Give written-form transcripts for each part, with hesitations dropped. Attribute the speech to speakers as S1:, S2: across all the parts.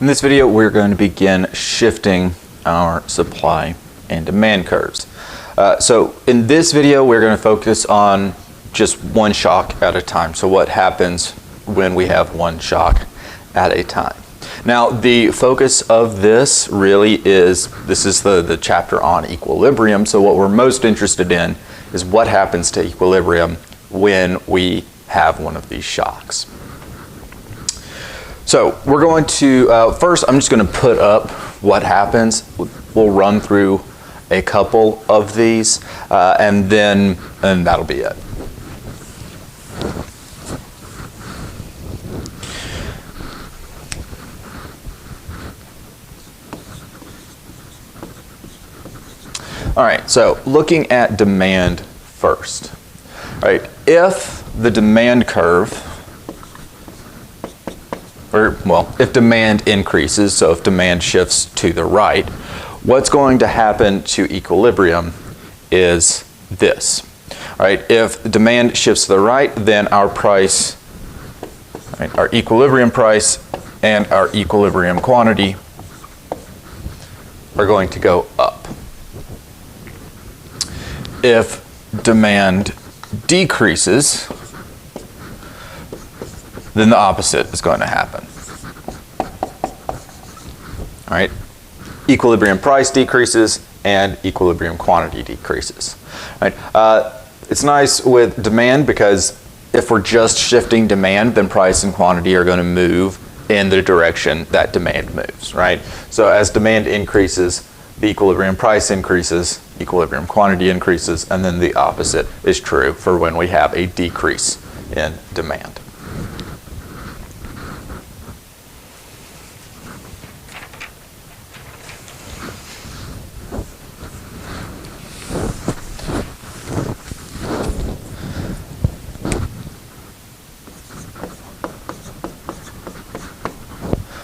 S1: In this video, we're going to begin shifting our supply and demand curves. So in this video, we're going to focus on just one shock at a time. So what happens when we have one shock at a time? Now, the focus of this really is, this is the chapter on equilibrium. So what we're most interested in is what happens to equilibrium when we have one of these shocks. So we're going to, first I'm just going to put up what happens. We'll run through a couple of these and that'll be it. All right, so looking at demand first. All right, if the demand curve, if demand increases, so if demand shifts to the right, what's going to happen to equilibrium is this. All right, if demand shifts to the right, then our price, our equilibrium price and our equilibrium quantity are going to go up. If demand decreases, then the opposite is going to happen. All right, equilibrium price decreases and equilibrium quantity decreases. All right, it's nice with demand because if we're just shifting demand, then price and quantity are going to move in the direction that demand moves, right? So as demand increases, the equilibrium price increases, equilibrium quantity increases, and then the opposite is true for when we have a decrease in demand.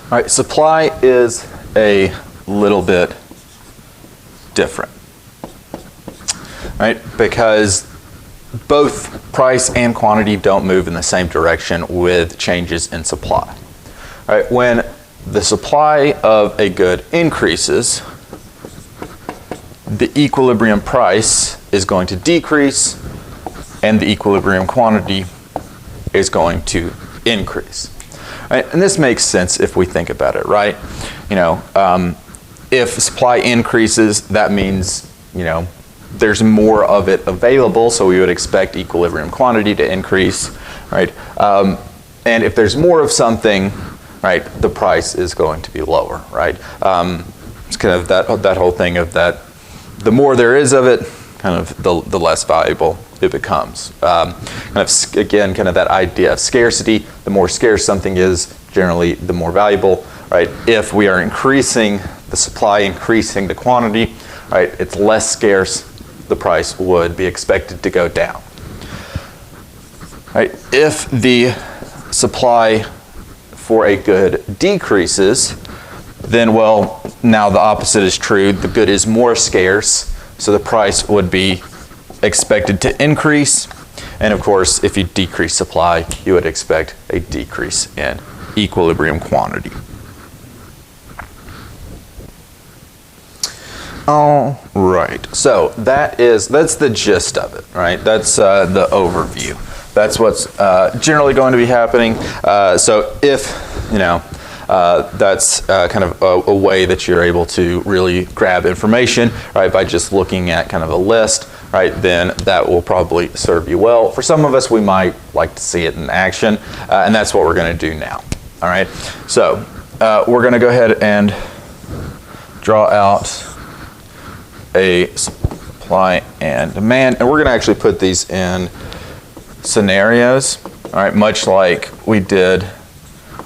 S1: All right, supply is a little bit different, right? Because both price and quantity don't move in the same direction with changes in supply. All right, when the supply of a good increases, the equilibrium price is going to decrease and the equilibrium quantity is going to increase. Right? And this makes sense if we think about it, right? You know, if supply increases, that means, you know, there's more of it available, so we would expect equilibrium quantity to increase, right? And if there's more of something, right, the price is going to be lower, right? It's kind of that whole thing of that the more there is of it, kind of the less valuable it becomes. Again, kind of that idea of scarcity. The more scarce something is, generally the more valuable, right? If we are increasing the supply, increasing the quantity, right, it's less scarce, the price would be expected to go down. Right? If the supply for a good decreases, then, well, now the opposite is true. The good is more scarce, so the price would be expected to increase. And of course, if you decrease supply, you would expect a decrease in equilibrium quantity. All right, so that's the gist of it, right? That's the overview. That's what's generally going to be happening. So if, you know, that's kind of a way that you're able to really grab information, right, by just looking at kind of a list, right, then that will probably serve you well. For some of us, we might like to see it in action, and that's what we're going to do now. All right, so we're going to go ahead and draw out a supply and demand, and we're going to actually put these in scenarios, all right, much like we did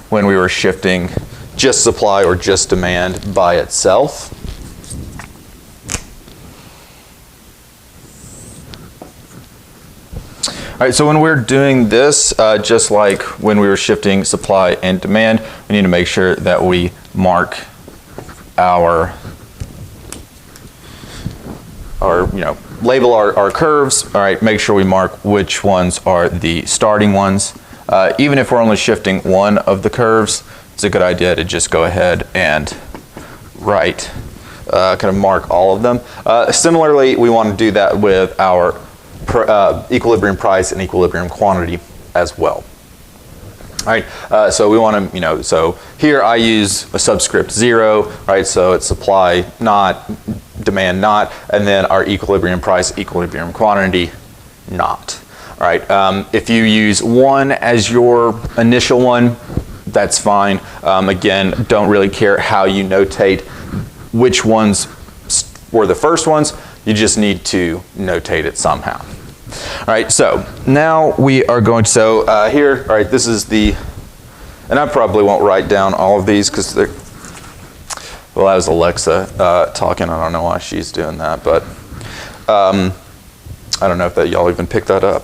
S1: when we were shifting just supply or just demand by itself. All right, so when we're doing this, just like when we were shifting supply and demand, we need to make sure that we mark our label our curves. All right, make sure we mark which ones are the starting ones. Even if we're only shifting one of the curves, it's a good idea to just go ahead and write, kind of mark all of them. Similarly, we want to do that with our equilibrium price and equilibrium quantity as well. All right, so we want to, so here I use a subscript 0, right? So it's supply not, demand not, and then our equilibrium price, equilibrium quantity not. All right, if you use 1 as your initial one, that's fine. Again, don't really care how you notate which ones were the first ones. You just need to notate it somehow. All right, so now we are going to, so here, all right, this is the, and I probably won't write down all of these because they're, well, that was Alexa talking. I don't know why she's doing that, but I don't know if that y'all even picked that up.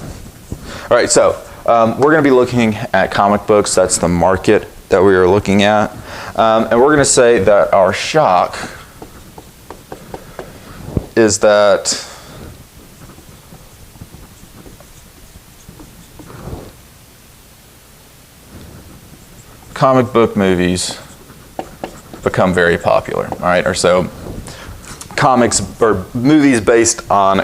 S1: All right, so we're going to be looking at comic books. That's the market that we are looking at. And we're going to say that our shock is that comic book movies become very popular, all right? Or so comics or movies based on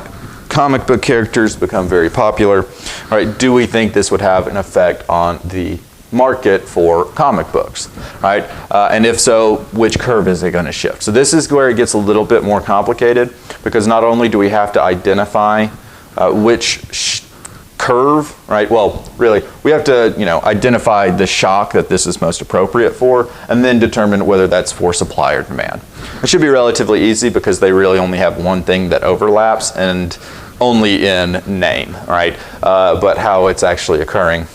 S1: comic book characters become very popular. All right, do we think this would have an effect on the market for comic books, right? And if so, which curve is it going to shift? So this is where it gets a little bit more complicated, because not only do we have to identify which curve, right? Well, really, we have to, identify the shock that this is most appropriate for, and then determine whether that's for supply or demand. It should be relatively easy because they really only have one thing that overlaps, and only in name, right? But how it's actually occurring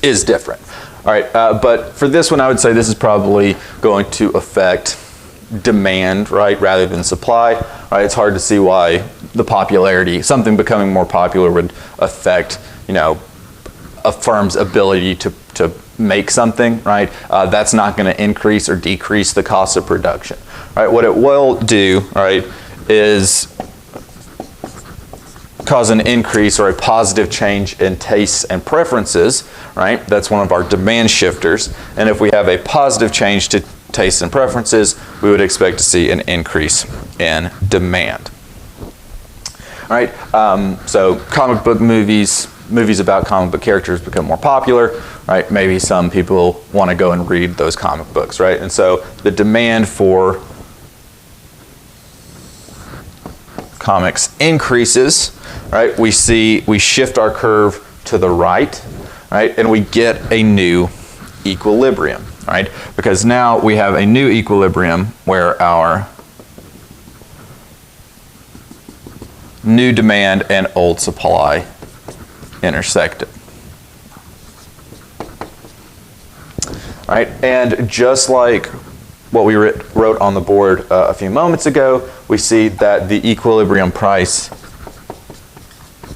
S1: is different. All right, but for this one, I would say this is probably going to affect demand, right, rather than supply. Right? It's hard to see why the popularity, something becoming more popular, would affect, a firm's ability to make something, right? That's not going to increase or decrease the cost of production. Right? What it will do, right, is cause an increase or a positive change in tastes and preferences, right? That's one of our demand shifters. And if we have a positive change to tastes and preferences, we would expect to see an increase in demand. All right, so comic book movies about comic book characters become more popular, right? Maybe some people want to go and read those comic books, right? And so the demand for comics increases, right? We shift our curve to the right, right? And we get a new equilibrium, right? Because now we have a new equilibrium where our new demand and old supply intersected. All right, and just like what we wrote on the board a few moments ago, we see that the equilibrium price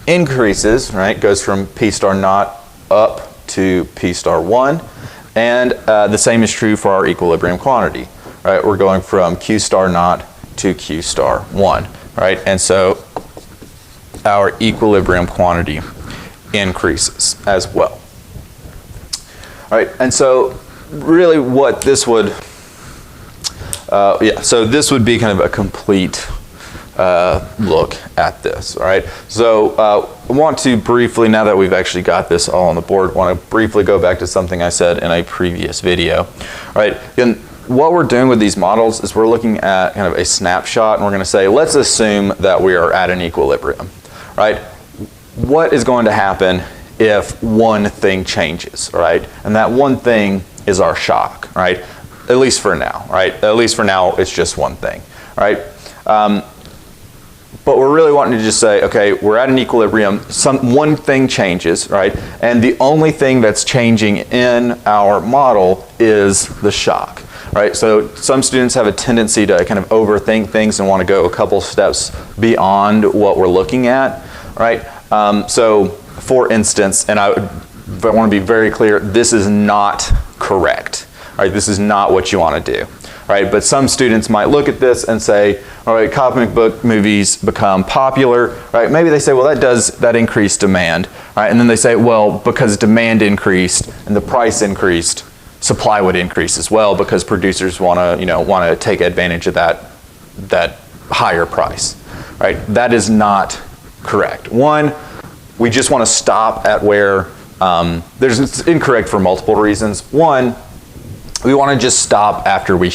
S1: increases, right? Goes from P star naught up to P star 1. And the same is true for our equilibrium quantity, right? We're going from Q star naught to Q star 1, right? And so our equilibrium quantity increases as well. All right, and so really what this would, so this would be kind of a complete look at this, all right? So I want to briefly, now that we've actually got this all on the board, want to briefly go back to something I said in a previous video, all right? And what we're doing with these models is we're looking at kind of a snapshot, and we're going to say, let's assume that we are at an equilibrium, right? What is going to happen if one thing changes, right? And that one thing is our shock, right? At least for now, right? At least for now, it's just one thing, right? But we're really wanting to just say, okay, we're at an equilibrium, one thing changes, right? And the only thing that's changing in our model is the shock, right? So some students have a tendency to kind of overthink things and want to go a couple steps beyond what we're looking at, right? So for instance, and I want to be very clear, this is not correct, right? This is not what you want to do. Right, but some students might look at this and say, all right, comic book movies become popular, right? Maybe they say, well, that increased demand, right? And then they say, well, because demand increased and the price increased, supply would increase as well because producers want to take advantage of that higher price, right? That is not correct. One, we just want to stop at where it's incorrect for multiple reasons. One, we want to just stop after we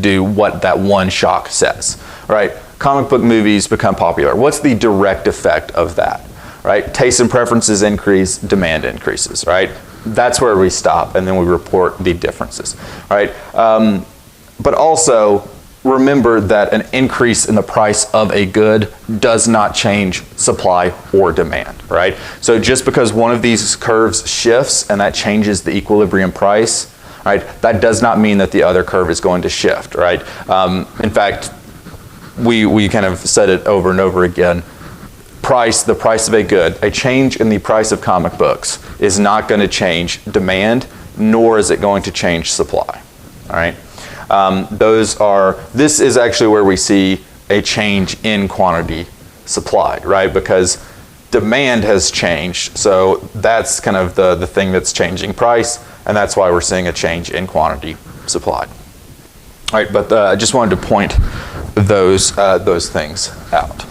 S1: do what that one shock says, right? Comic book movies become popular. What's the direct effect of that, right? Tastes and preferences increase, demand increases, right? That's where we stop, and then we report the differences, right? But also, remember that an increase in the price of a good does not change supply or demand, right? So just because one of these curves shifts and that changes the equilibrium price, right, that does not mean that the other curve is going to shift, right? In fact, we kind of said it over and over again. The price of a good, a change in the price of comic books is not going to change demand, nor is it going to change supply, all right? This is actually where we see a change in quantity supplied, right? Because demand has changed, so that's kind of the thing that's changing price, and that's why we're seeing a change in quantity supplied. All right, but I just wanted to point those things out.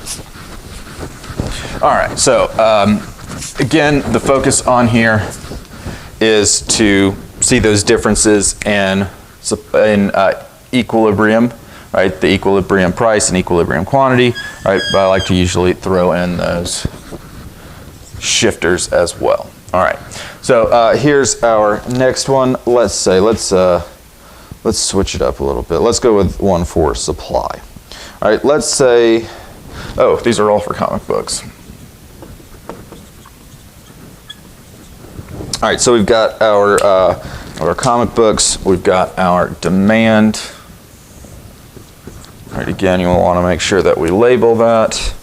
S1: All right, so again, the focus on here is to see those differences in equilibrium, right? The equilibrium price and equilibrium quantity, right? But I like to usually throw in those shifters as well. All right, so here's our next one. Let's switch it up a little bit. Let's go with one for supply. All right, let's say, these are all for comic books. All right, so we've got our comic books, we've got our demand. All right, again, you want to make sure that we label that.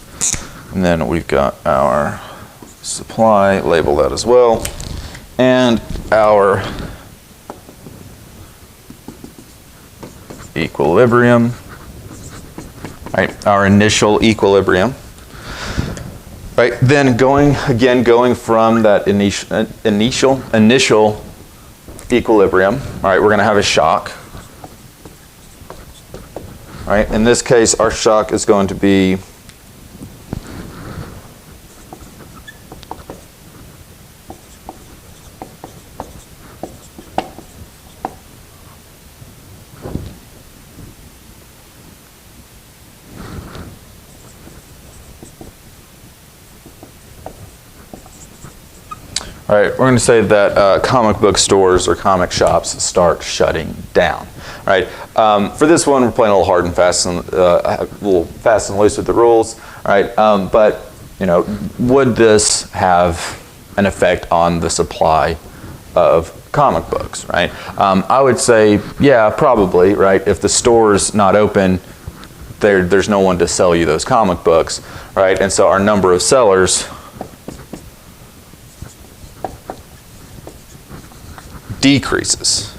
S1: And then we've got our supply, label that as well. And our equilibrium, right, our initial equilibrium. Right, then going from that initial equilibrium, all right, we're going to have a shock. All right, in this case, our shock is going to be all right, we're going to say that comic book stores or comic shops start shutting down. All right, for this one, we're playing a little hard and fast and a little fast and loose with the rules. All right, but would this have an effect on the supply of comic books? Right, I would say, yeah, probably. Right, if the store's not open, there's no one to sell you those comic books. Right, and so our number of sellers decreases,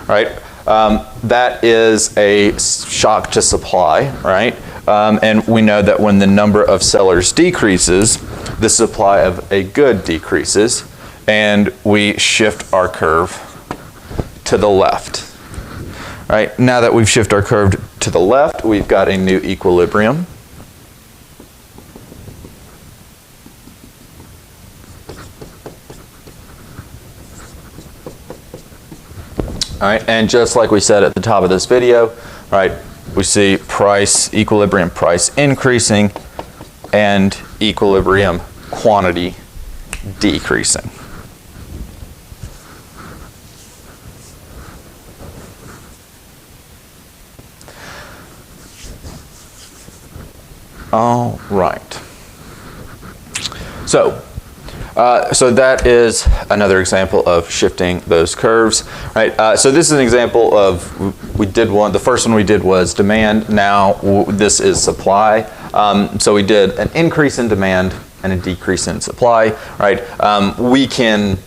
S1: right? That is a shock to supply, right? And we know that when the number of sellers decreases, the supply of a good decreases, and we shift our curve to the left, right? Now that we've shifted our curve to the left, we've got a new equilibrium. All right, and just like we said at the top of this video, right, we see equilibrium price increasing and equilibrium quantity decreasing. All right. So that is another example of shifting those curves, right? So this is an example of, the first one we did was demand, now this is supply. So we did an increase in demand and a decrease in supply, right? We can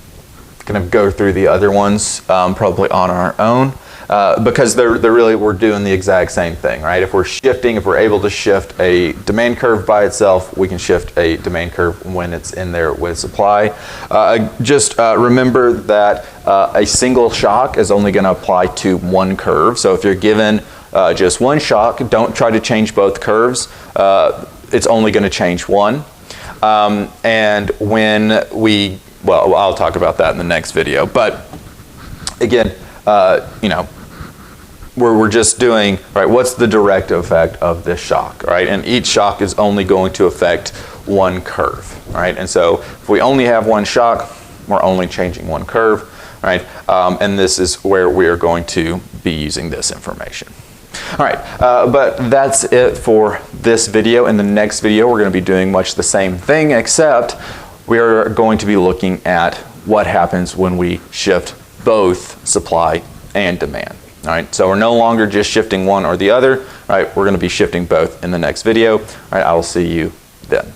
S1: kind of go through the other ones probably on our own, because we're doing the exact same thing, right? If we're able to shift a demand curve by itself, we can shift a demand curve when it's in there with supply. Just remember that a single shock is only going to apply to one curve. So if you're given just one shock, don't try to change both curves. It's only going to change one. And when I'll talk about that in the next video. But again, we're just doing, right, what's the direct effect of this shock, right? And each shock is only going to affect one curve, right? And so if we only have one shock, we're only changing one curve, right? And this is where we are going to be using this information. All right, but that's it for this video. In the next video, we're going to be doing much the same thing, except we are going to be looking at what happens when we shift both supply and demand. All right, so we're no longer just shifting one or the other. All right, we're going to be shifting both in the next video. All right, I will see you then.